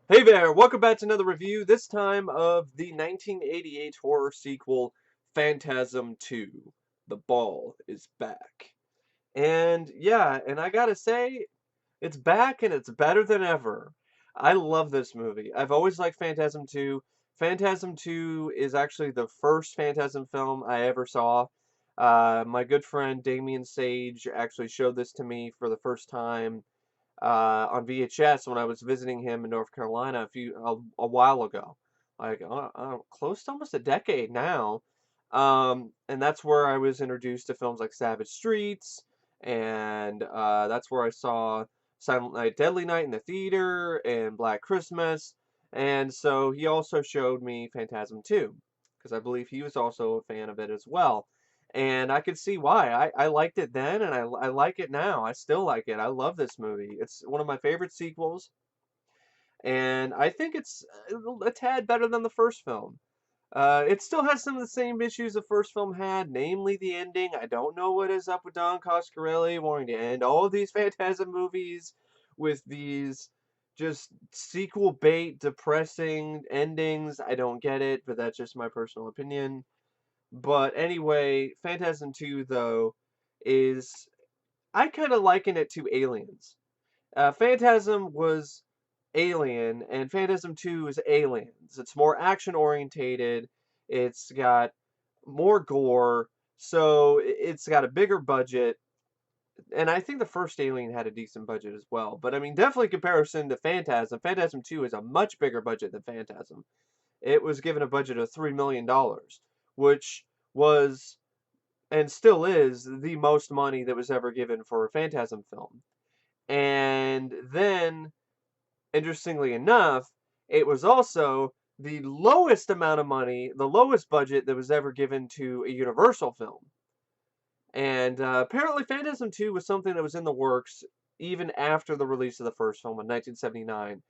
Hey there, welcome back to another review, this time of the 1988 horror sequel, Phantasm II. The Ball is back. And yeah, and I gotta say, it's back and it's better than ever. I love this movie. I've always liked Phantasm 2. Phantasm 2 is actually the first Phantasm film I ever saw. My good friend Damien Sage actually showed this to me for the first time on VHS when I was visiting him in North Carolina a while ago, like close to almost a decade now. And that's where I was introduced to films like Savage Streets, and that's where I saw Silent Night, Deadly Night in the theater, and Black Christmas. And so he also showed me Phantasm 2, because I believe he was also a fan of it as well. And I could see why. I liked it then, and I like it now. I still like it. I love this movie. It's one of my favorite sequels, and I think it's a tad better than the first film. It still has some of the same issues the first film had, namely the ending. I don't know what is up with Don Coscarelli wanting to end all of these Phantasm movies with these just sequel bait, depressing endings. I don't get it, but that's just my personal opinion. But anyway, Phantasm 2, though, is I kind of liken it to Aliens. Phantasm was Alien, and Phantasm 2 is Aliens. It's more action orientated. It's got more gore, so it's got a bigger budget. And I think the first Alien had a decent budget as well. But I mean, definitely comparison to Phantasm, Phantasm 2 is a much bigger budget than Phantasm. It was given a budget of $3 million, which was and still is the most money that was ever given for a Phantasm film. And then, interestingly enough, it was also the lowest amount of money, the lowest budget that was ever given to a Universal film. And apparently, Phantasm 2 was something that was in the works even after the release of the first film in 1979.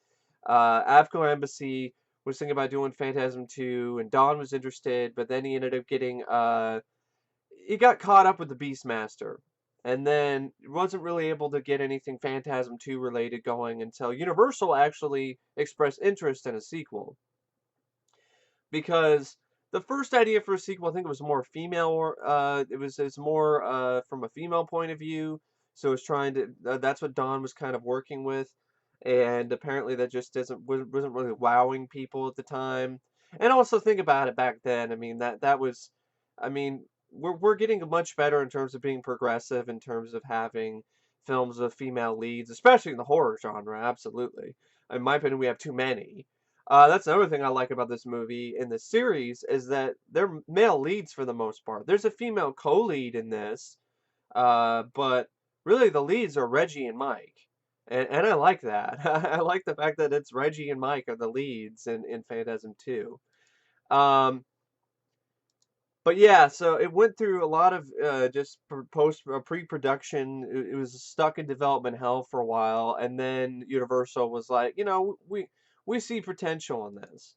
Avco Embassy was thinking about doing Phantasm 2, and Don was interested, but then he ended up getting he got caught up with the Beastmaster, and then wasn't really able to get anything Phantasm 2 related going until Universal actually expressed interest in a sequel. Because the first idea for a sequel, I think it was more female, or it's more from a female point of view. So it's trying to that's what Don was kind of working with, and apparently that just doesn't wasn't really wowing people at the time. And also think about it back then. I mean that was, I mean we're getting much better in terms of being progressive in terms of having films with female leads, especially in the horror genre. Absolutely, in my opinion, we have too many. That's another thing I like about this movie and this series is that they're male leads for the most part. There's a female co-lead in this, but really the leads are Reggie and Mike. And I like that. I like the fact that it's Reggie and Mike are the leads in Phantasm 2. Um, but yeah, so it went through a lot of just pre-production. It was stuck in development hell for a while, and then Universal was like, we see potential in this.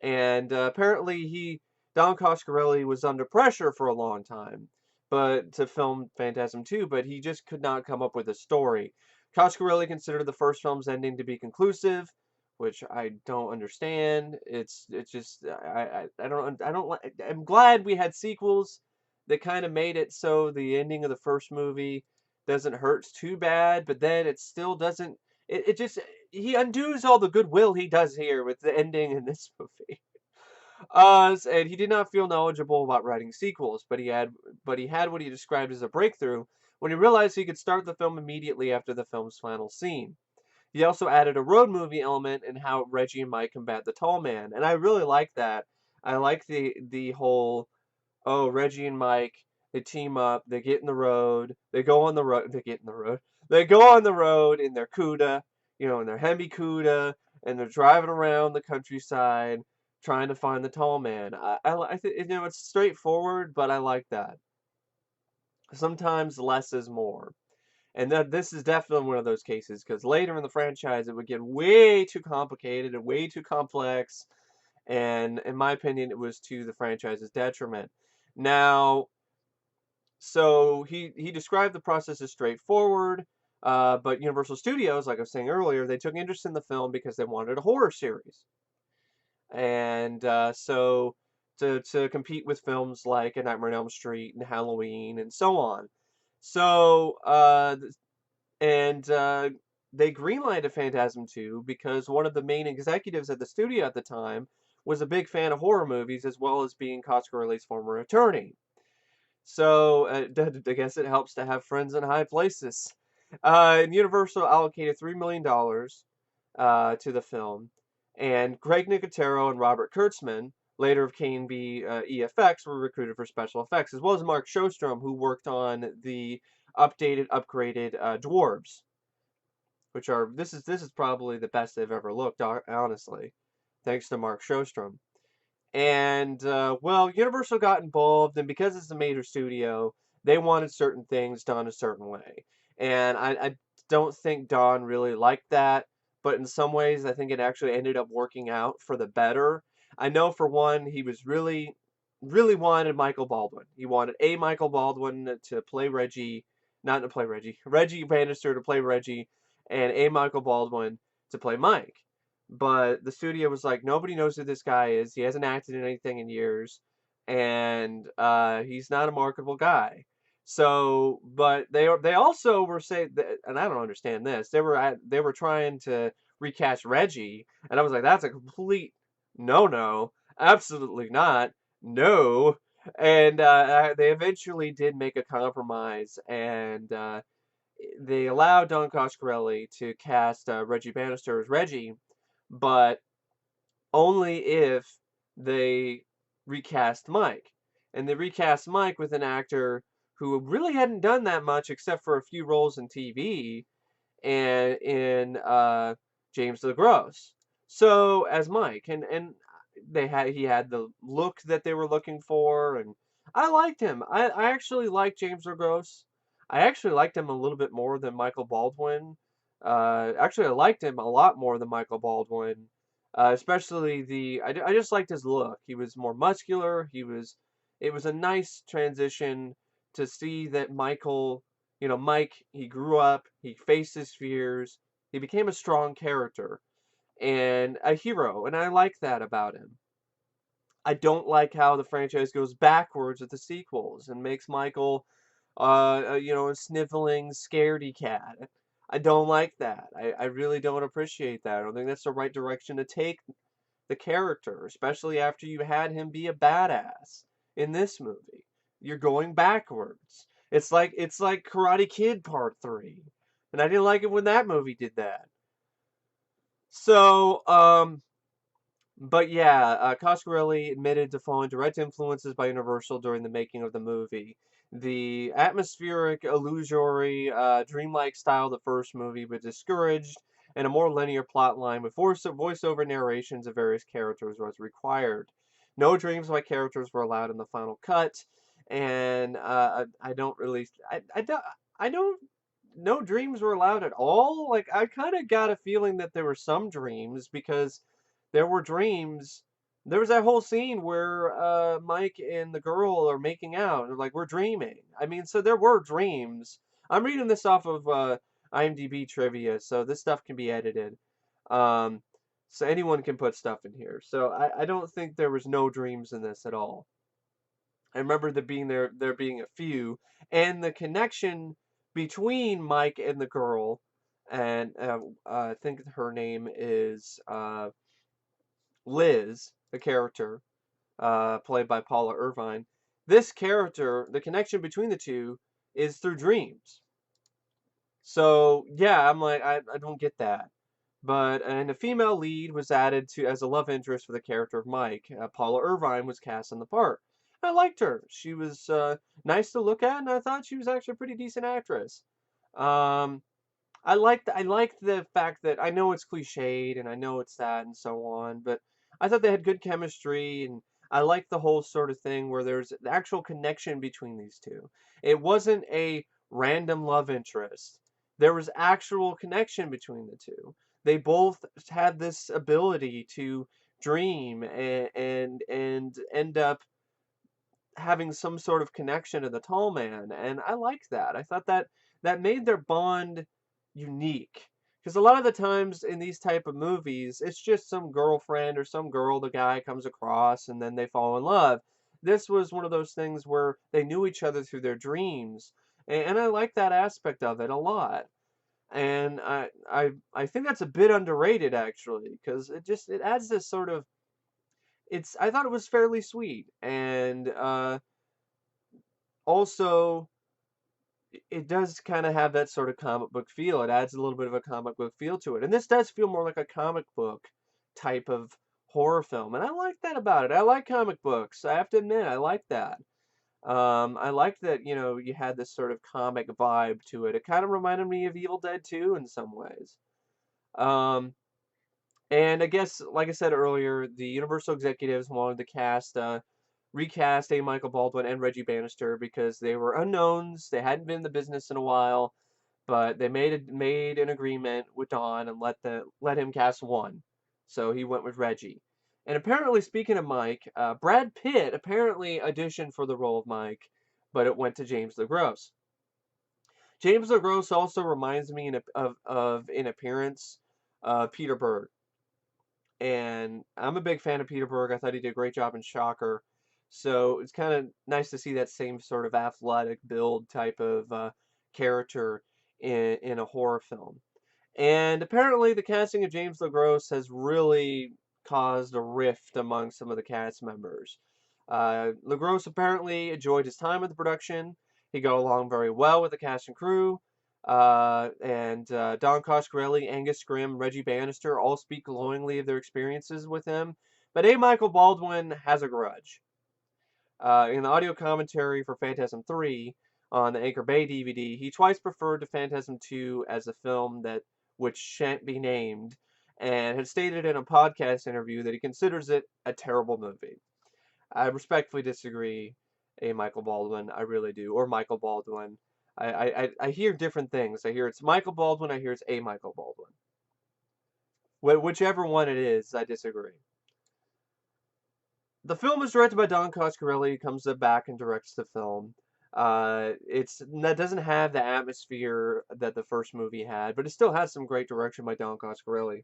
And apparently Don Coscarelli was under pressure for a long time, but to film Phantasm 2, but he just could not come up with a story. Coscarelli considered the first film's ending to be conclusive, which I don't understand. It's just I don't like. I'm glad we had sequels that kind of made it so the ending of the first movie doesn't hurt too bad, but then it still doesn't. It just he undoes all the goodwill he does here with the ending in this movie. And he did not feel knowledgeable about writing sequels, but he had what he described as a breakthrough when he realized he could start the film immediately after the film's final scene. He also added a road movie element in how Reggie and Mike combat the tall man, and I really like that. I like the whole, oh, Reggie and Mike, they team up, they get in the road, they go on the road, they get in the road, they go on the road in their Cuda, in their Hemi Cuda, and they're driving around the countryside trying to find the tall man. I think, it's straightforward, but I like that. Sometimes less is more. And that this is definitely one of those cases because later in the franchise it would get way too complicated and way too complex, and in my opinion, it was to the franchise's detriment. Now, so he described the process as straightforward. But Universal Studios, like I was saying earlier, they took interest in the film because they wanted a horror series. And so to compete with films like A Nightmare on Elm Street and Halloween and so on. So and they greenlighted Phantasm II because one of the main executives at the studio at the time was a big fan of horror movies as well as being Coscarelli's former attorney. So I guess it helps to have friends in high places. And Universal allocated $3 million to the film, and Greg Nicotero and Robert Kurtzman, later of K&B EFX, were recruited for special effects, as well as Mark Shostrom, who worked on the upgraded dwarves, which are this is probably the best they've ever looked, honestly, thanks to Mark Shostrom. And well, Universal got involved, and because it's a major studio, they wanted certain things done a certain way. And I don't think Don really liked that, but in some ways, I think it actually ended up working out for the better. I know for one, he was really wanted Michael Baldwin. He wanted a Michael Baldwin to play Reggie, not to play Reggie, Reggie Bannister to play Reggie, and a Michael Baldwin to play Mike. But the studio was like, nobody knows who this guy is. He hasn't acted in anything in years, and he's not a marketable guy. So, but they also were saying that, and I don't understand this. They were trying to recast Reggie, and I was like, that's a complete no, absolutely not, no. And they eventually did make a compromise, and they allowed Don Coscarelli to cast Reggie Bannister as Reggie, but only if they recast Mike. And they recast Mike with an actor who really hadn't done that much except for a few roles in TV and in James LeGros. So as Mike, and he had the look that they were looking for, and I liked him. I actually liked James LeGros. I actually liked him a little bit more than Michael Baldwin. Actually, I liked him a lot more than Michael Baldwin. Especially I just liked his look. He was more muscular. It was a nice transition to see that Mike, he grew up, he faced his fears, he became a strong character and a hero, and I like that about him. I don't like how the franchise goes backwards with the sequels and makes Michael, a sniveling, scaredy cat. I don't like that. I really don't appreciate that. I don't think that's the right direction to take the character, especially after you had him be a badass in this movie. You're going backwards. It's like Karate Kid Part 3. And I didn't like it when that movie did that. So, but yeah, Coscarelli admitted to following direct influences by Universal during the making of the movie. The atmospheric, illusory, dreamlike style of the first movie was discouraged, and a more linear plot line with voiceover narrations of various characters was required. No dreams by characters were allowed in the final cut, and I don't really, I don't, no dreams were allowed at all. Like I kind of got a feeling that there were some dreams because there were dreams. There was that whole scene where Mike and the girl are making out, and like we're dreaming. I mean, so there were dreams. I'm reading this off of IMDb trivia, so this stuff can be edited. Um, so anyone can put stuff in here. So I don't think there was no dreams in this at all. I remember there being a few, and the connection between Mike and the girl, and I think her name is Liz, the character, played by Paula Irvine. This character, the connection between the two is through dreams. So yeah, I'm like, I don't get that. And a female lead was added to as a love interest for the character of Mike. Paula Irvine was cast in the part. I liked her. She was nice to look at, and I thought she was actually a pretty decent actress. Um, I liked the fact that I know it's cliched and I know it's that and so on, but I thought they had good chemistry, and I liked the whole sort of thing where there's an actual connection between these two. It wasn't a random love interest. There was actual connection between the two. They both had this ability to dream and end up having some sort of connection to the tall man, and I liked that. I thought that made their bond unique. Because a lot of the times in these type of movies, it's just some girlfriend or some girl the guy comes across and then they fall in love. This was one of those things where they knew each other through their dreams. And I like that aspect of it a lot. And I think that's a bit underrated actually, because it adds this sort of I thought it was fairly sweet. And also it does kind of have that sort of comic book feel. It adds a little bit of a comic book feel to it. And this does feel more like a comic book type of horror film. And I like that about it. I like comic books. I have to admit, I like that. I like that, you had this sort of comic vibe to it. It kind of reminded me of Evil Dead 2 in some ways. Um, and I guess, like I said earlier, the Universal executives wanted to recast A. Michael Baldwin and Reggie Bannister because they were unknowns. They hadn't been in the business in a while, but they made an agreement with Don and let him cast one. So he went with Reggie. And apparently, speaking of Mike, Brad Pitt apparently auditioned for the role of Mike, but it went to James LeGros. James LeGros also reminds me of in appearance Peter Berg. And I'm a big fan of Peter Berg. I thought he did a great job in Shocker. So it's kind of nice to see that same sort of athletic build type of character in a horror film. And apparently, the casting of James LeGros has really caused a rift among some of the cast members. LeGros apparently enjoyed his time with the production. He got along very well with the cast and crew. And Don Coscarelli, Angus Scrimm, Reggie Bannister all speak glowingly of their experiences with him. But A. Michael Baldwin has a grudge. In the audio commentary for Phantasm III on the Anchor Bay DVD, he twice referred to Phantasm II as a film that which shan't be named, and had stated in a podcast interview that he considers it a terrible movie. I respectfully disagree, A. Michael Baldwin. I really do. Or Michael Baldwin. I hear different things. I hear it's Michael Baldwin. I hear it's A. Michael Baldwin. Whichever one it is, I disagree. The film is directed by Don Coscarelli, who comes back and directs the film. That doesn't have the atmosphere that the first movie had, but it still has some great direction by Don Coscarelli.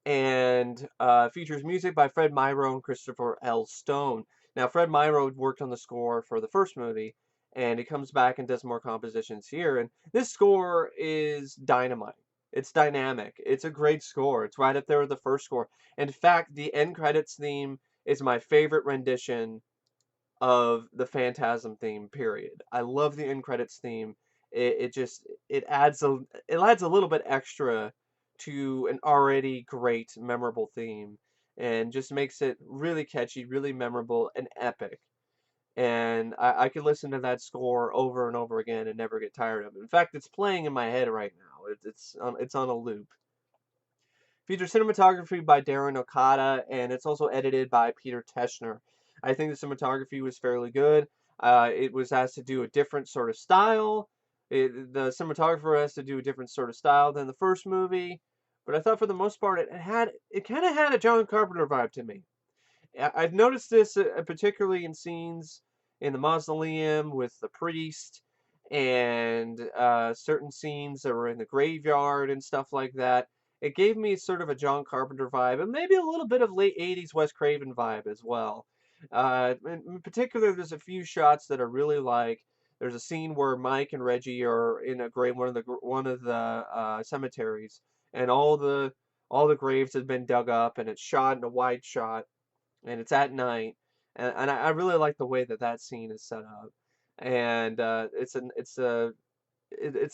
And features music by Fred Myrow and Christopher L. Stone. Now, Fred Myrow worked on the score for the first movie, and he comes back and does more compositions here. And this score is dynamite. It's dynamic. It's a great score. It's right up there with the first score. In fact, the end credits theme is my favorite rendition of the Phantasm theme, period. I love the end credits theme. It adds a little bit extra to an already great, memorable theme, and just makes it really catchy, really memorable, and epic. And I could listen to that score over and over again and never get tired of it. In fact, it's playing in my head right now. It's on a loop. Features cinematography by Darren Okada, and it's also edited by Peter Teschner. I think the cinematography was fairly good. It was asked to do a different sort of style. The cinematographer has to do a different sort of style than the first movie, but I thought for the most part it kind of had a John Carpenter vibe to me. I've noticed this particularly in scenes in the mausoleum with the priest and certain scenes that were in the graveyard and stuff like that. It gave me sort of a John Carpenter vibe and maybe a little bit of late 80s Wes Craven vibe as well. In particular, there's a few shots that I really like. There's a scene where Mike and Reggie are in a grave, one of the cemeteries, and all the graves have been dug up, and it's shot in a wide shot, and it's at night, and I really like the way that that scene is set up, and it's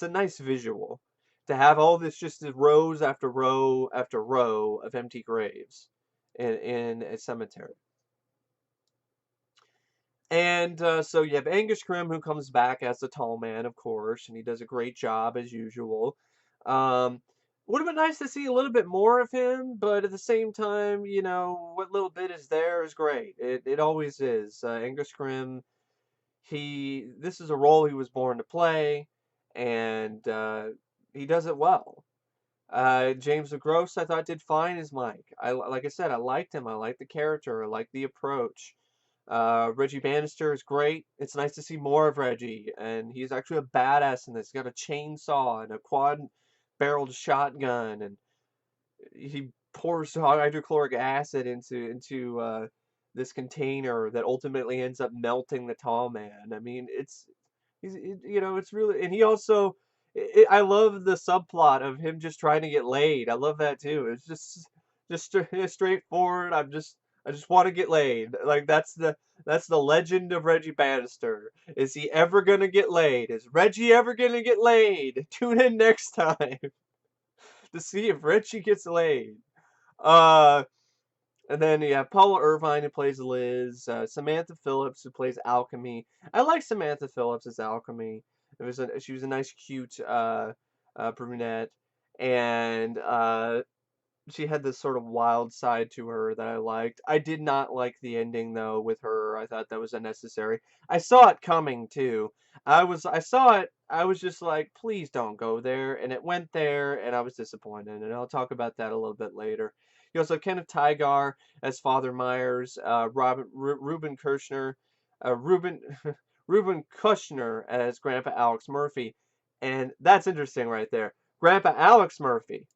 a nice visual to have all this just rows after row after row of empty graves in a cemetery. And so you have Angus Scrimm, who comes back as the tall man, of course, and he does a great job as usual. Um, would have been nice to see a little bit more of him, but at the same time, what little bit is there is great. It always is. Angus Scrimm, this is a role he was born to play, and he does it well. James LeGros, I thought, did fine as Mike. Like I said, I liked him. I liked the character. I liked the approach. Reggie Bannister is great. It's nice to see more of Reggie, and he's actually a badass in this. He's got a chainsaw and a quad-barreled shotgun, and he pours hydrochloric acid into this container that ultimately ends up melting the tall man. I mean, it's really, and he also, I love the subplot of him just trying to get laid. I love that too. It's just straightforward. I just want to get laid. Like that's the legend of Reggie Bannister. Is he ever gonna get laid? Is Reggie ever gonna get laid? Tune in next time to see if Reggie gets laid. Uh, and then you have Paula Irvine who plays Liz, Samantha Phillips who plays Alchemy. I like Samantha Phillips as Alchemy. She was a nice, cute brunette, and she had this sort of wild side to her that I liked. I did not like the ending though with her. I thought that was unnecessary. I saw it coming too. I saw it. I was just like, please don't go there, and it went there, and I was disappointed. And I'll talk about that a little bit later. You also have Kenneth Tigar as Father Myers, Ruben Kirshner, Ruben Ruben Kushner as Grandpa Alex Murphy, and that's interesting right there. Grandpa Alex Murphy,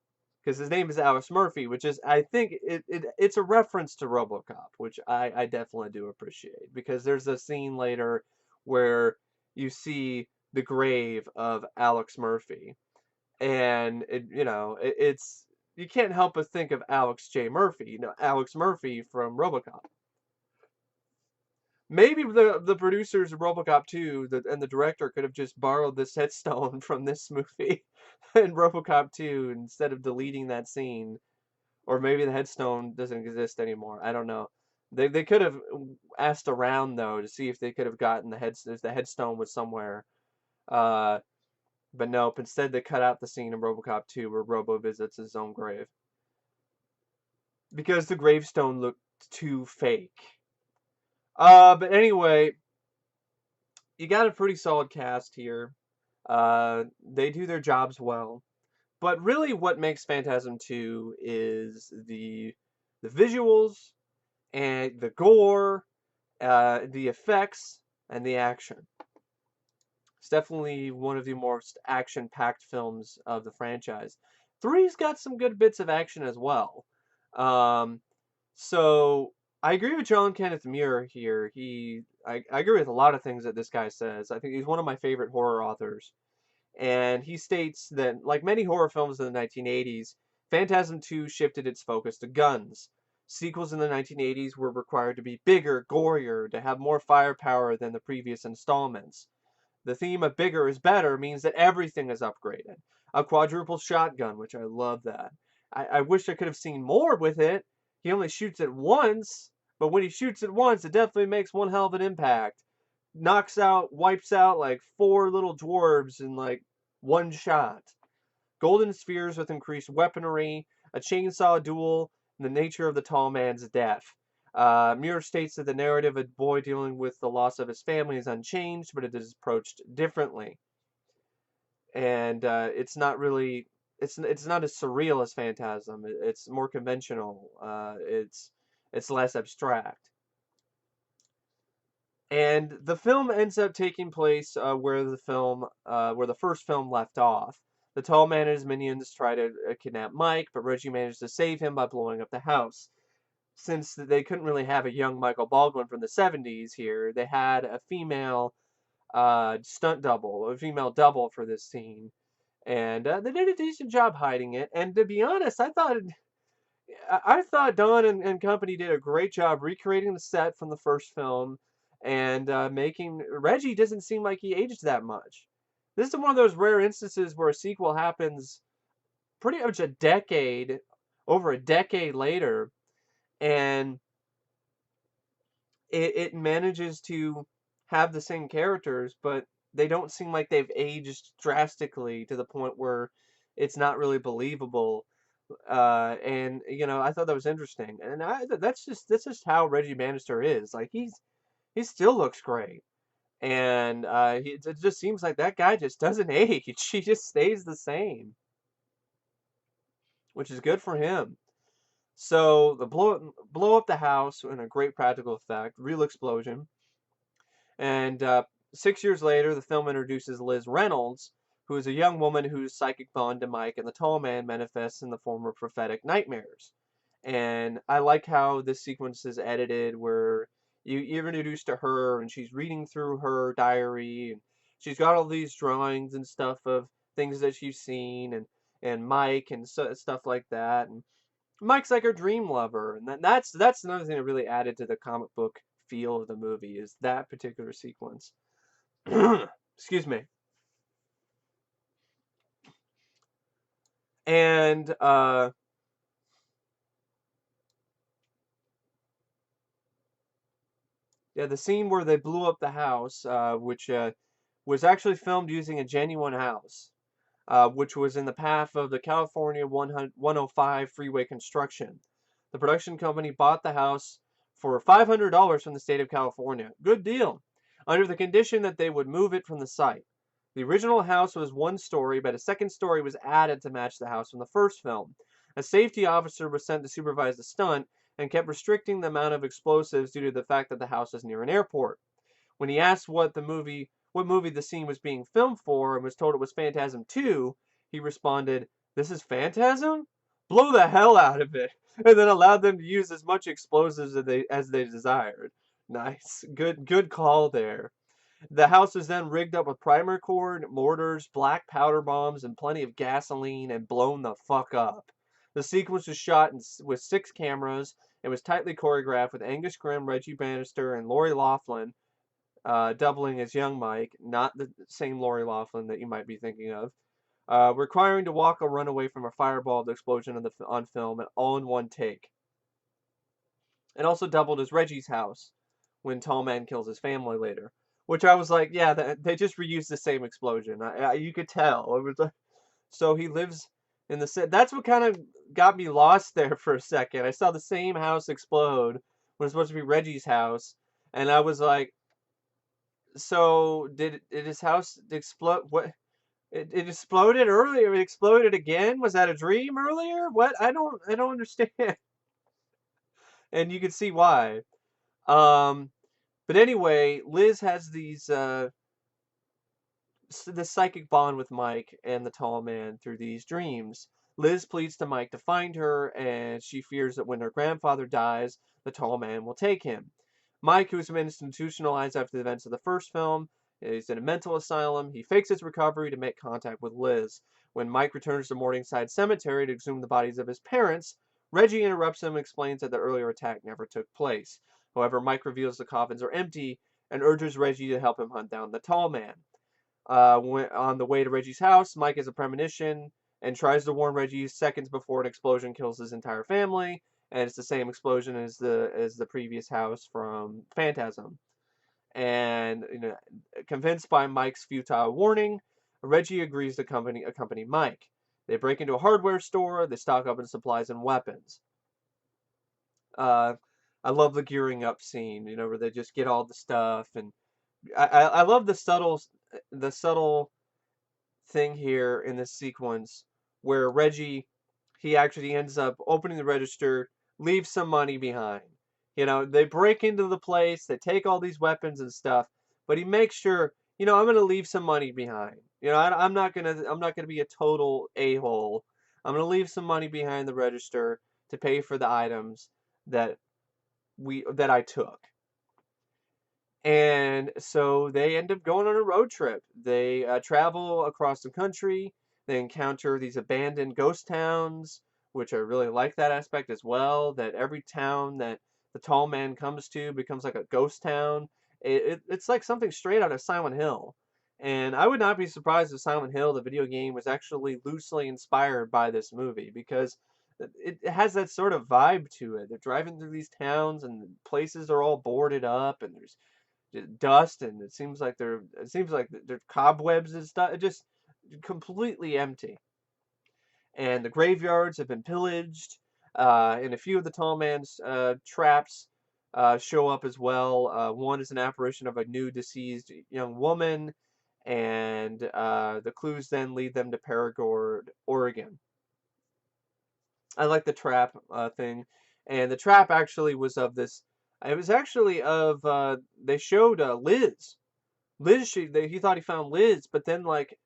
because his name is Alex Murphy, which is, I think it's a reference to RoboCop, which I definitely do appreciate, because there's a scene later where you see the grave of Alex Murphy, and it's you can't help but think of Alex J. Murphy, Alex Murphy from RoboCop. Maybe the producers of RoboCop 2 and the director could have just borrowed this headstone from this movie in RoboCop 2 instead of deleting that scene. Or maybe the headstone doesn't exist anymore. I don't know. They could have asked around though to see if they could have gotten if the headstone was somewhere. Uh, but nope. Instead, they cut out the scene in RoboCop 2 where Robo visits his own grave because the gravestone looked too fake. But anyway, you got a pretty solid cast here. They do their jobs well. But really, what makes Phantasm 2 is the visuals and the gore, the effects, and the action. It's definitely one of the most action-packed films of the franchise. Three's got some good bits of action as well. Um, so I agree with John Kenneth Muir here. I agree with a lot of things that this guy says. I think he's one of my favorite horror authors. And he states that, like many horror films in the 1980s, Phantasm II shifted its focus to guns. Sequels in the 1980s were required to be bigger, gorier, to have more firepower than the previous installments. The theme of bigger is better means that everything is upgraded. A quadruple shotgun, which I love that. I wish I could have seen more with it. He only shoots it once, but when he shoots it once, it definitely makes one hell of an impact. Wipes out like 4 little dwarves in like one shot. Golden spheres with increased weaponry, a chainsaw duel, and the nature of the tall man's death. Muir states that the narrative of a boy dealing with the loss of his family is unchanged, but it is approached differently. And it's not really, it's not as surreal as Phantasm. It's more conventional. It's less abstract. And the film ends up taking place where the first film left off. The tall man and his minions try to kidnap Mike, but Reggie manages to save him by blowing up the house. Since they couldn't really have a young Michael Baldwin from the 70s here, they had a female stunt double, a female double for this scene. And they did a decent job hiding it. And to be honest, I thought Don and company did a great job recreating the set from the first film, and making Reggie doesn't seem like he aged that much. This is one of those rare instances where a sequel happens pretty much over a decade later, and it manages to have the same characters, but they don't seem like they've aged drastically to the point where it's not really believable. And I thought that was interesting, and that's just how Reggie Bannister is. Like he still looks great, and it just seems like that guy just doesn't age. He just stays the same, which is good for him. So the blow up the house in a great practical effect, real explosion. And 6 years later, the film introduces Liz Reynolds, who is a young woman whose psychic bond to Mike and the tall man manifests in the form of prophetic nightmares. And I like how this sequence is edited, where you're introduced to her and she's reading through her diary, and she's got all these drawings and stuff of things that she's seen, and Mike and stuff like that. And Mike's like her dream lover, and that's another thing that really added to the comic book feel of the movie is that particular sequence. Excuse me. And yeah, the scene where they blew up the house, which was actually filmed using a genuine house, which was in the path of the California 105 freeway construction. The production company bought the house for $500 from the state of California. Good deal. Under the condition that they would move it from the site. The original house was one story, but a second story was added to match the house from the first film. A safety officer was sent to supervise the stunt and kept restricting the amount of explosives due to the fact that the house is near an airport. When he asked what movie the scene was being filmed for and was told it was Phantasm II, he responded, "This is Phantasm? Blow the hell out of it," and then allowed them to use as much explosives as they desired. Nice. Good call there. The house was then rigged up with primer cord, mortars, black powder bombs, and plenty of gasoline and blown the fuck up. The sequence was shot with 6 cameras. It was tightly choreographed with Angus Scrimm, Reggie Bannister, and Lori Loughlin doubling as young Mike, not the same Lori Loughlin that you might be thinking of, requiring to walk or run away from a fireball explosion on film, and all in one take. It also doubled as Reggie's house when Tall Man kills his family later, which I was like, yeah, they just reused the same explosion. You could tell. It was like, so he lives in the set. That's what kind of got me lost there for a second. I saw the same house explode when it's supposed to be Reggie's house, and I was like, so did his house explode? What? It exploded earlier. It exploded again. Was that a dream earlier? What? I don't understand. And you can see why. Um, but anyway, Liz has the psychic bond with Mike and the tall man through these dreams. Liz pleads to Mike to find her, and she fears that when her grandfather dies, the tall man will take him. Mike, who's been institutionalized after the events of the first film, is in a mental asylum. He fakes his recovery to make contact with Liz. When Mike returns to Morningside Cemetery to exhume the bodies of his parents, Reggie interrupts him and explains that the earlier attack never took place. However, Mike reveals the coffins are empty and urges Reggie to help him hunt down the tall man. On the way to Reggie's house, Mike has a premonition and tries to warn Reggie seconds before an explosion kills his entire family, and it's the same explosion as the previous house from Phantasm. And convinced by Mike's futile warning, Reggie agrees to accompany Mike. They break into a hardware store. They stock up on supplies and weapons. Uh, I love the gearing up scene, where they just get all the stuff, and I love the subtle thing here in this sequence where Reggie, he actually ends up opening the register, leaves some money behind. They break into the place, they take all these weapons and stuff, but he makes sure, I'm gonna leave some money behind. I'm not gonna be a total a-hole. I'm gonna leave some money behind the register to pay for the items that I took. And so they end up going on a road trip. They travel across the country. They encounter these abandoned ghost towns, which I really like that aspect as well. That every town that the tall man comes to becomes like a ghost town. It's like something straight out of Silent Hill. And I would not be surprised if Silent Hill, the video game, was actually loosely inspired by this movie because it has that sort of vibe to it. They're driving through these towns and places are all boarded up and there's dust, and it seems like there's cobwebs and stuff. It just completely empty. And the graveyards have been pillaged. And a few of the tall man's traps show up as well. One is an apparition of a new deceased young woman, and the clues then lead them to Paragord, Oregon. I like the trap thing, and the trap actually was of this. It was actually of they showed Liz. Liz, he thought he found Liz, but then like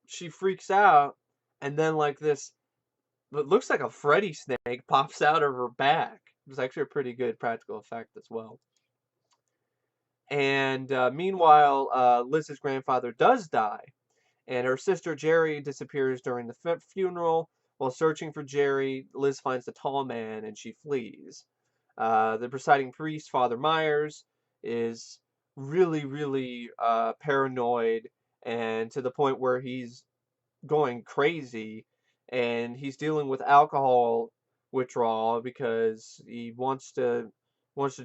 she freaks out, and then like this, what looks like a Freddy snake pops out of her back. It was actually a pretty good practical effect as well. And meanwhile, Liz's grandfather does die, and her sister Jerry disappears during the funeral. While searching for Jerry, Liz finds the tall man and she flees. The presiding priest, Father Myers, is really, really paranoid, and to the point where he's going crazy, and he's dealing with alcohol withdrawal because he wants to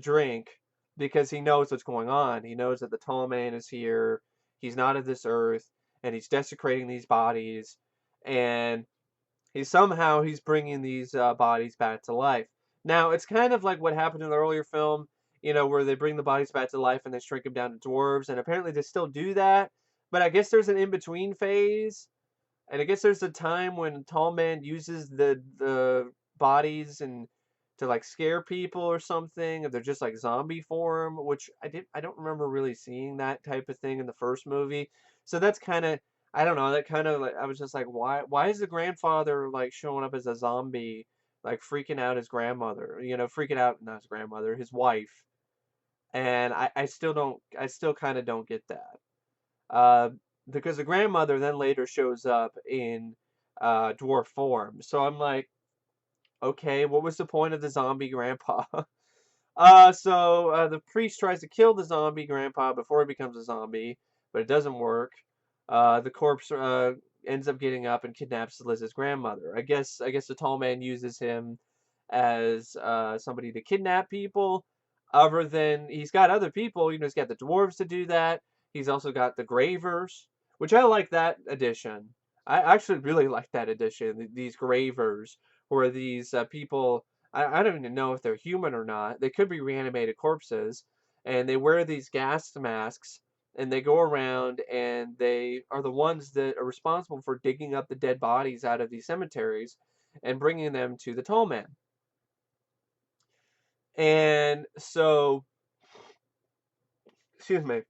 drink because he knows what's going on. He knows that the tall man is here. He's not of this earth, and he's desecrating these bodies, and he's bringing these bodies back to life. Now it's kind of like what happened in the earlier film, where they bring the bodies back to life and they shrink them down to dwarves, and apparently they still do that. But I guess there's an in between phase, and I guess there's a time when Tall Man uses the bodies and to like scare people or something, if they're just like zombie form, which I don't remember really seeing that type of thing in the first movie. So that's kind of, I don't know, that kind of like, I was just like, why is the grandfather like showing up as a zombie, like freaking out his grandmother, freaking out, not his grandmother, his wife. And I still kind of don't get that. Uh, because the grandmother then later shows up in dwarf form. So I'm like, okay, what was the point of the zombie grandpa? The priest tries to kill the zombie grandpa before he becomes a zombie, but it doesn't work. The corpse ends up getting up and kidnaps Liz's grandmother. I guess the tall man uses him as somebody to kidnap people. Other than he's got other people, he's got the dwarves to do that. He's also got the gravers, which I like that addition. I actually really like that addition. These gravers, where these people, I don't even know if they're human or not. They could be reanimated corpses, and they wear these gas masks, and they go around, and they are the ones that are responsible for digging up the dead bodies out of these cemeteries and bringing them to the tall man. And so, excuse me,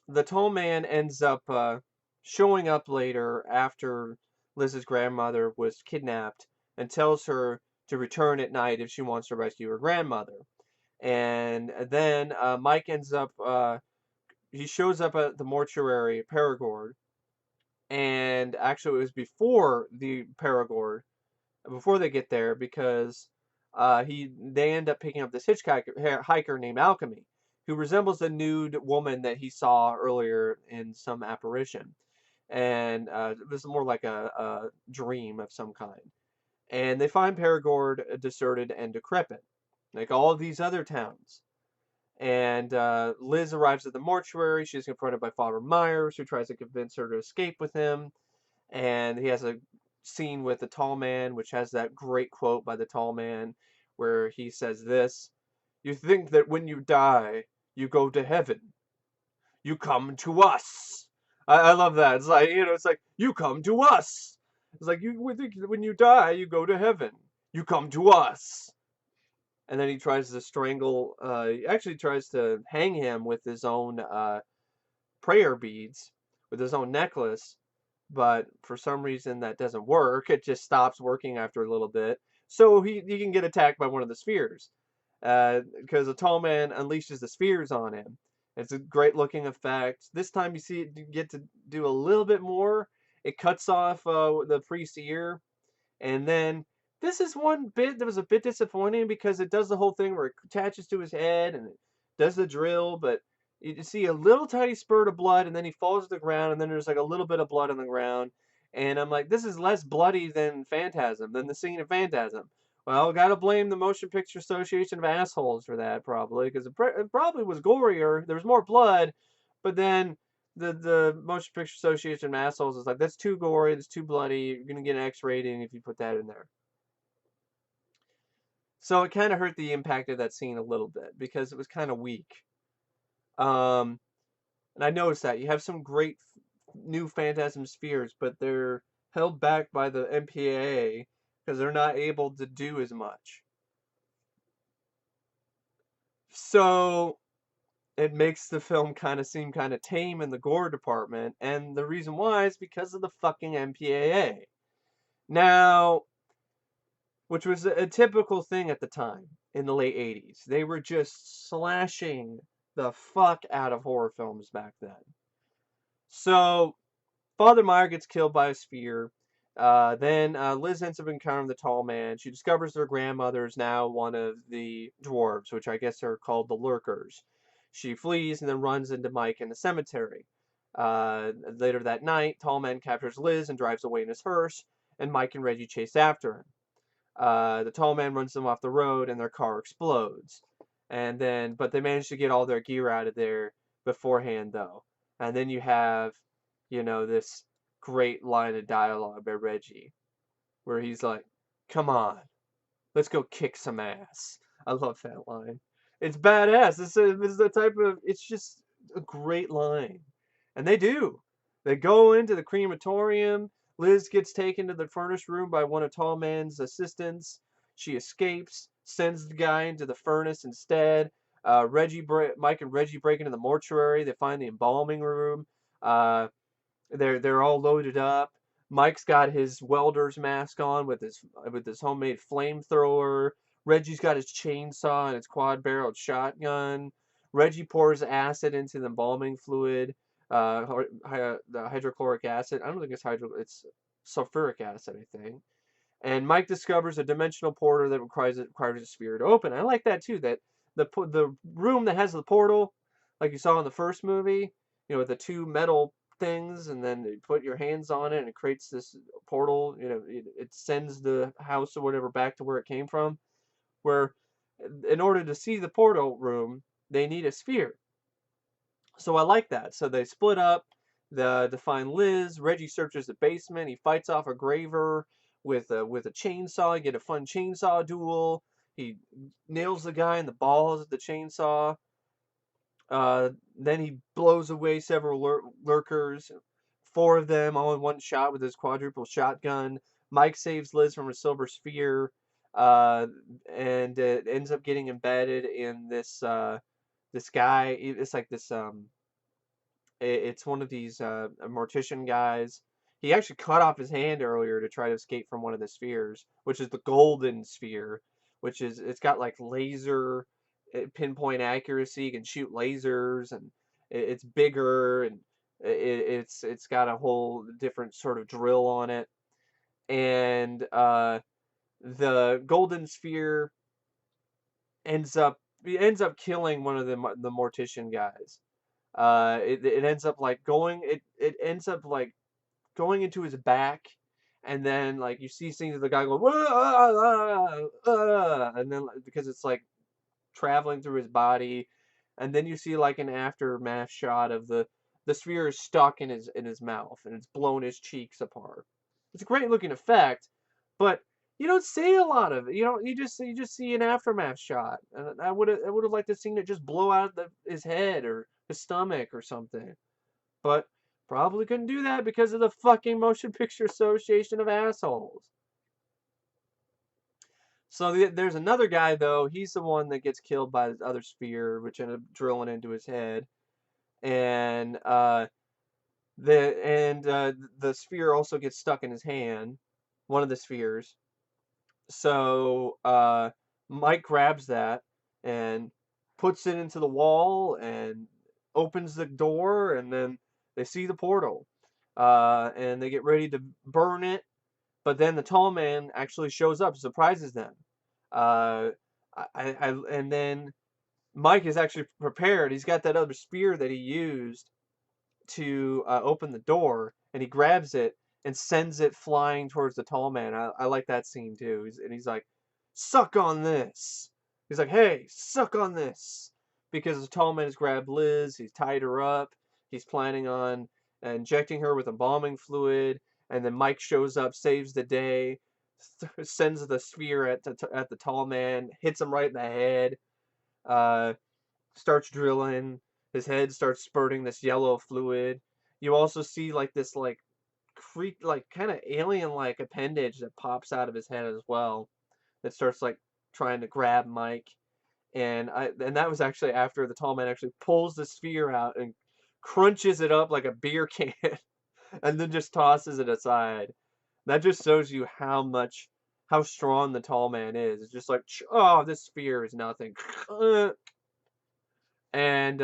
the tall man ends up showing up later after Liz's grandmother was kidnapped and tells her to return at night if she wants to rescue her grandmother. And then Mike ends up, he shows up at the mortuary at Perigord. And actually, it was before the Perigord, before they get there, because they end up picking up this hiker named Alchemy, who resembles the nude woman that he saw earlier in some apparition, and it was more like a dream of some kind. And they find Perigord deserted and decrepit, like all of these other towns. And Liz arrives at the mortuary. She's confronted by Father Myers, who tries to convince her to escape with him. And he has a scene with the tall man, which has that great quote by the tall man, where he says this: "You think that when you die, you go to heaven. You come to us." I love that. It's like, it's like, you come to us. It's like, you would think that when you die, you go to heaven. You come to us. And then he tries to he actually tries to hang him with his own prayer beads, with his own necklace, but for some reason that doesn't work. It just stops working after a little bit. So he can get attacked by one of the spheres, because the tall man unleashes the spheres on him. It's a great looking effect. This time you get to do a little bit more. It cuts off the priest's ear, and then this is one bit that was a bit disappointing because it does the whole thing where it attaches to his head and it does the drill, but you see a little tiny spurt of blood, and then he falls to the ground, and then there's like a little bit of blood on the ground. And I'm like, this is less bloody than than the scene of Phantasm. Well, gotta blame the Motion Picture Association of assholes for that, probably, because it probably was gorier. There was more blood, but then the Motion Picture Association of assholes is like, that's too gory, that's too bloody. You're gonna get an X rating if you put that in there. So it kind of hurt the impact of that scene a little bit because it was kind of weak. And I noticed that you have some great new Phantasm spheres, but they're held back by the MPAA because they're not able to do as much. So it makes the film kind of seem kind of tame in the gore department, and the reason why is because of the fucking MPAA. Now, which was a typical thing at the time in the late 80s. They were just slashing the fuck out of horror films back then. So, Father Meyer gets killed by a spear. Then Liz ends up encountering the tall man. She discovers their grandmother is now one of the dwarves, which I guess are called the Lurkers. She flees and then runs into Mike in the cemetery. Later that night, Tall Man captures Liz and drives away in his hearse, and Mike and Reggie chase after him. The tall man runs them off the road, and their car explodes. And then, but they manage to get all their gear out of there beforehand, though. And then you have, this great line of dialogue by Reggie, where he's like, "Come on, let's go kick some ass." I love that line. It's badass. This is the type of. It's just a great line, and they do. They go into the crematorium. Liz gets taken to the furnace room by one of Tall Man's assistants. She escapes, sends the guy into the furnace instead. Mike and Reggie break into the mortuary. They find the embalming room. Uh, they're all loaded up. Mike's got his welder's mask on with his homemade flamethrower. Reggie's got his chainsaw and his quad-barreled shotgun. Reggie pours acid into the embalming fluid, the hydrochloric acid. I don't think it's sulfuric acid, I think. And Mike discovers a dimensional portal that requires a sphere to open. I like that too. That the room that has the portal, like you saw in the first movie, with the two metal things, and then you put your hands on it, and it creates this portal. It sends the house or whatever back to where it came from. Where, in order to see the portal room, they need a sphere. So I like that. So they split up to find Liz. Reggie searches the basement. He fights off a graver with a chainsaw. You get a fun chainsaw duel. He nails the guy in the balls with the chainsaw. Then he blows away several lurkers, four of them all in one shot with his quadruple shotgun. Mike saves Liz from a silver sphere, and it ends up getting embedded in this guy. It's like this it's one of these mortician guys. He actually cut off his hand earlier to try to escape from one of the spheres, which is the golden sphere, which is it's got like laser pinpoint accuracy. You can shoot lasers, and it's bigger, and it's got a whole different sort of drill on it. And the golden sphere ends up killing one of the mortician guys. It ends up like it ends up like going into his back, and then like you see scenes of the guy going, and then because it's like traveling through his body, and then you see like an aftermath shot of the sphere is stuck in his mouth, and it's blown his cheeks apart. It's a great looking effect, but you don't see a lot of it. You just see an aftermath shot, and I would have liked to seen it just blow out his head or his stomach or something, but probably couldn't do that because of the fucking Motion Picture Association of assholes. So there's another guy though. He's the one that gets killed by the other sphere, which ended up drilling into his head, and the sphere also gets stuck in his hand, one of the spheres. So Mike grabs that and puts it into the wall and opens the door, and then they see the portal, and they get ready to burn it. But then the tall man actually shows up, surprises them. Uh, and then Mike is actually prepared. He's got that other spear that he used to open the door, and he grabs it and sends it flying towards the tall man. I like that scene too. He's like, "Suck on this." He's like, "Hey, suck on this," because the tall man has grabbed Liz. He's tied her up. He's planning on injecting her with embalming fluid, and then Mike shows up, saves the day, sends the sphere at the tall man, hits him right in the head. Uh, Starts drilling. His head starts spurting this yellow fluid. You also see like this like like kind of alien-like appendage that pops out of his head as well, that starts like trying to grab Mike. And that was actually after the tall man actually pulls the sphere out and crunches it up like a beer can and then just tosses it aside. That just shows you how strong the tall man is. It's just like, oh, this sphere is nothing. And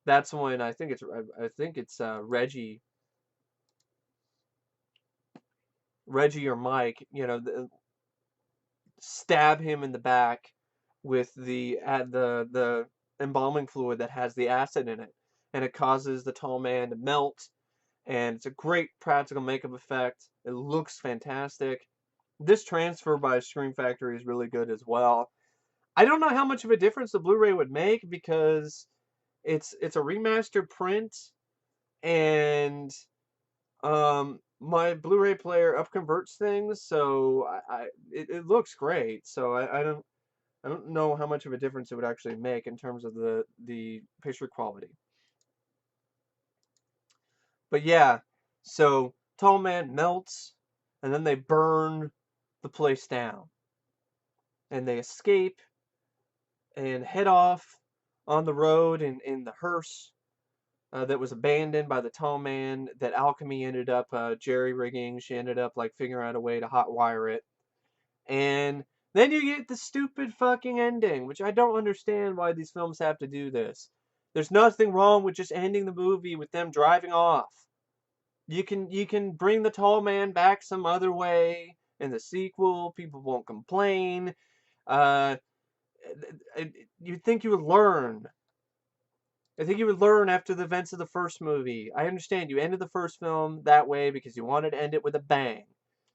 that's when I think it's Reggie or Mike, stab him in the back with the embalming fluid that has the acid in it, and it causes the tall man to melt. And it's a great practical makeup effect. It looks fantastic. This transfer by Scream Factory is really good as well. I don't know how much of a difference the Blu-ray would make because it's a remastered print, and my Blu-ray player upconverts things, so it looks great. So I don't know how much of a difference it would actually make in terms of the picture quality. But yeah, so Tall Man melts, and then they burn the place down, and they escape and head off on the road in the hearse that was abandoned by the tall man that Alchemy ended up jerry-rigging. She ended up like figuring out a way to hotwire it. And then you get the stupid fucking ending, which I don't understand why these films have to do this. There's nothing wrong with just ending the movie with them driving off. You can bring the tall man back some other way in the sequel. People won't complain. Uh, you'd think you would learn. I think you would learn after the events of the first movie. I understand you ended the first film that way because you wanted to end it with a bang.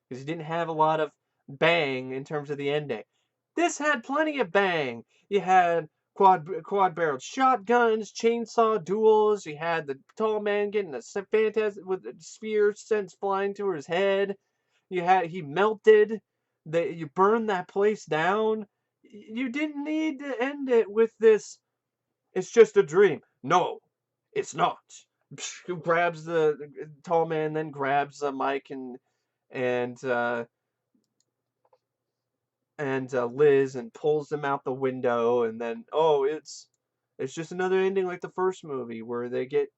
Because you didn't have a lot of bang in terms of the ending. This had plenty of bang. You had quad-barreled shotguns, chainsaw duels. You had the tall man getting a phantasm with a sphere sent flying to his head. He melted. You burned that place down. You didn't need to end it with this. It's just a dream. No, it's not. Grabs the tall man, then grabs Mike and uh, and Liz and pulls them out the window, and then it's just another ending like the first movie where the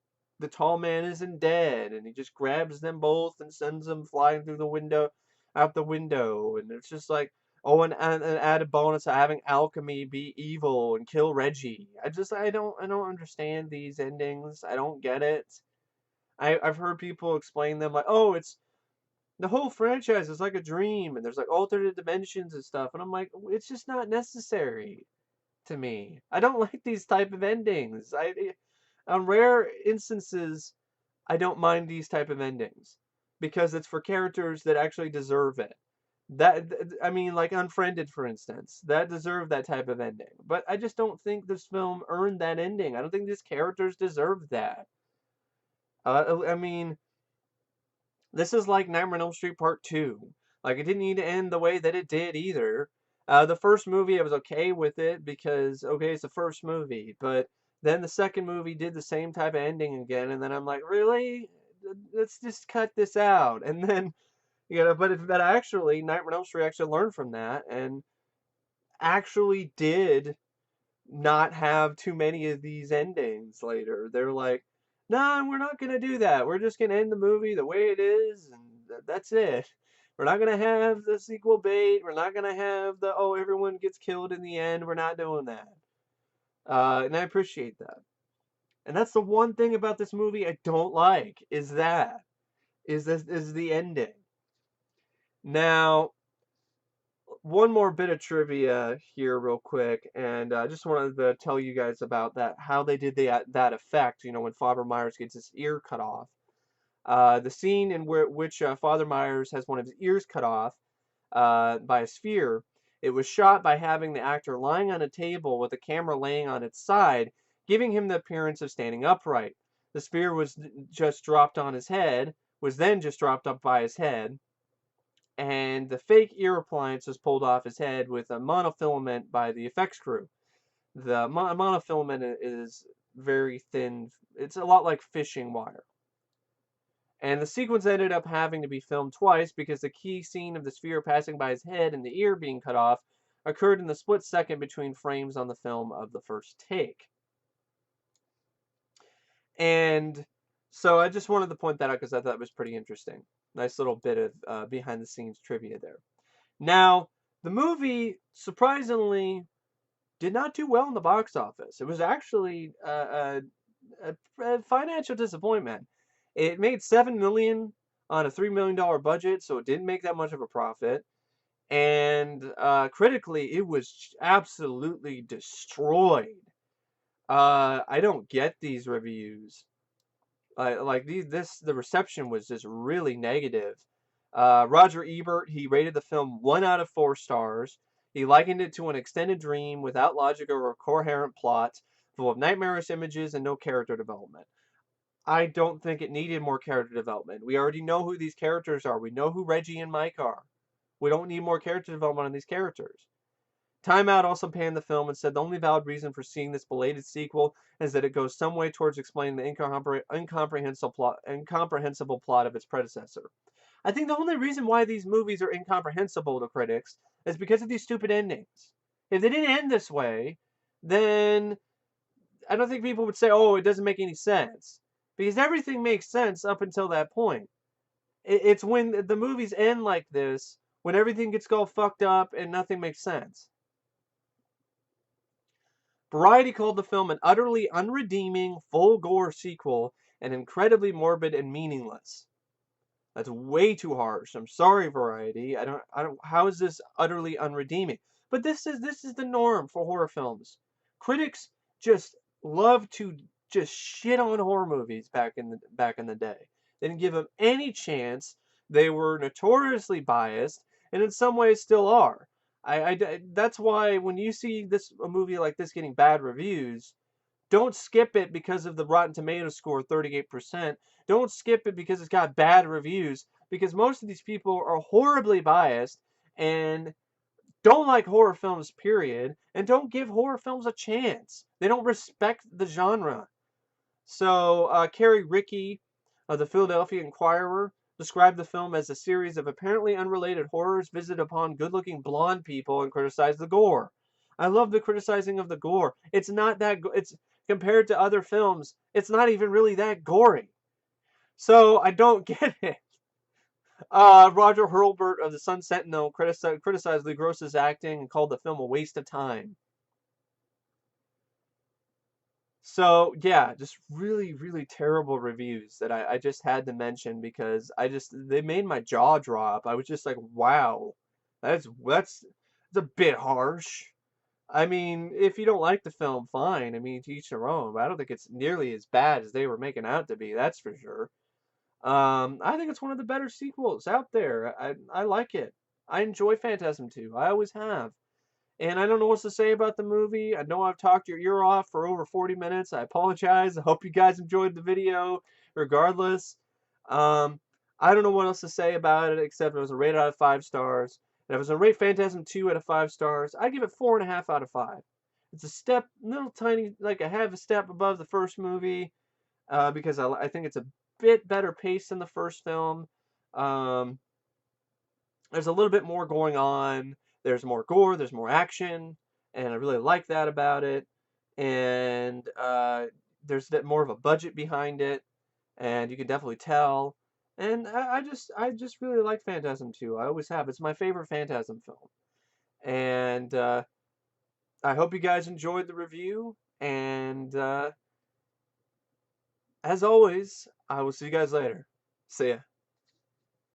tall man isn't dead, and he just grabs them both and sends them flying through the window, out the window, and it's just like, oh, and an added bonus of having Alchemy be evil and kill Reggie. I don't understand these endings. I don't get it. I've heard people explain them like, oh, it's the whole franchise is like a dream, and there's like alternate dimensions and stuff, and I'm like, it's just not necessary to me. I don't like these type of endings. On rare instances, I don't mind these type of endings because it's for characters that actually deserve it. I mean, like Unfriended, for instance, that deserved that type of ending. But I just don't think this film earned that ending. I don't think these characters deserved that. I mean, this is like Nightmare on Elm Street Part 2. Like, it didn't need to end the way that it did either. The first movie, I was okay with it because, okay, it's the first movie. But then the second movie did the same type of ending again. And then I'm like, really? Let's just cut this out. And then, but actually, Nightmare on Elm Street actually learned from that and actually did not have too many of these endings later. They're like, no, we're not going to do that. We're just going to end the movie the way it is, and that's it. We're not going to have the sequel bait. We're not going to have oh, everyone gets killed in the end. We're not doing that. And I appreciate that. And that's the one thing about this movie I don't like, is the ending. Now, one more bit of trivia here real quick, and I just wanted to tell you guys about how they did that effect, when Father Myers gets his ear cut off. The scene in which Father Myers has one of his ears cut off by a sphere, it was shot by having the actor lying on a table with the camera laying on its side, giving him the appearance of standing upright. The sphere was then just dropped up by his head, and the fake ear appliance was pulled off his head with a monofilament by the effects crew. The monofilament is very thin. It's a lot like fishing wire. And the sequence ended up having to be filmed twice because the key scene of the sphere passing by his head and the ear being cut off occurred in the split second between frames on the film of the first take. And so I just wanted to point that out because I thought it was pretty interesting. Nice little bit of behind the scenes trivia there. Now, the movie surprisingly did not do well in the box office. It was actually a financial disappointment. It made $7 million on a $3 million budget, so it didn't make that much of a profit. And critically, it was absolutely destroyed. I don't get these reviews. The reception was just really negative. Roger Ebert, he rated the film 1 out of 4 stars. He likened it to an extended dream without logic or a coherent plot, full of nightmarish images and no character development. I don't think it needed more character development. We already know who these characters are. We know who Reggie and Mike are. We don't need more character development on these characters. Time Out also panned the film and said the only valid reason for seeing this belated sequel is that it goes some way towards explaining the incomprehensible plot of its predecessor. I think the only reason why these movies are incomprehensible to critics is because of these stupid endings. If they didn't end this way, then I don't think people would say, oh, it doesn't make any sense. Because everything makes sense up until that point. It's when the movies end like this, when everything gets all fucked up and nothing makes sense. Variety called the film an utterly unredeeming, full gore sequel and incredibly morbid and meaningless. That's way too harsh. I'm sorry, Variety. How is this utterly unredeeming? But this is the norm for horror films. Critics just love to just shit on horror movies back in the day. They didn't give them any chance. They were notoriously biased, and in some ways still are. That's why when you see a movie like this getting bad reviews, don't skip it because of the Rotten Tomatoes score 38%. Don't skip it because it's got bad reviews, because most of these people are horribly biased and don't like horror films, period, and don't give horror films a chance. They don't respect the genre. So, Carrie Rickey of the Philadelphia Inquirer described the film as a series of apparently unrelated horrors visited upon good-looking blonde people and criticized the gore. I love the criticizing of the gore. It's not that it's compared to other films, it's not even really that gory. So I don't get it. Roger Hurlburt of the Sun Sentinel criticized LeGros's acting and called the film a waste of time. So yeah, just really, really terrible reviews that I just had to mention because they made my jaw drop. I was just like, wow, that's a bit harsh. I mean, if you don't like the film, fine. I mean, to each their own. But I don't think it's nearly as bad as they were making out to be. That's for sure. I think it's one of the better sequels out there. I like it. I enjoy Phantasm II. I always have. And I don't know what to say about the movie. I know I've talked your ear off for over 40 minutes. I apologize. I hope you guys enjoyed the video regardless. Um, I don't know what else to say about it except it was a rated out of 5 stars. And if I was going to rate Phantasm 2 out of 5 stars, I'd give it 4.5 out of 5. It's a step, little tiny, like a half a step above the first movie because I think it's a bit better paced than the first film. Um, there's a little bit more going on. There's more gore, there's more action, and I really like that about it. And there's more of a budget behind it, and you can definitely tell. And I just really like Phantasm 2. I always have. It's my favorite Phantasm film. And I hope you guys enjoyed the review. And as always, I will see you guys later. See ya.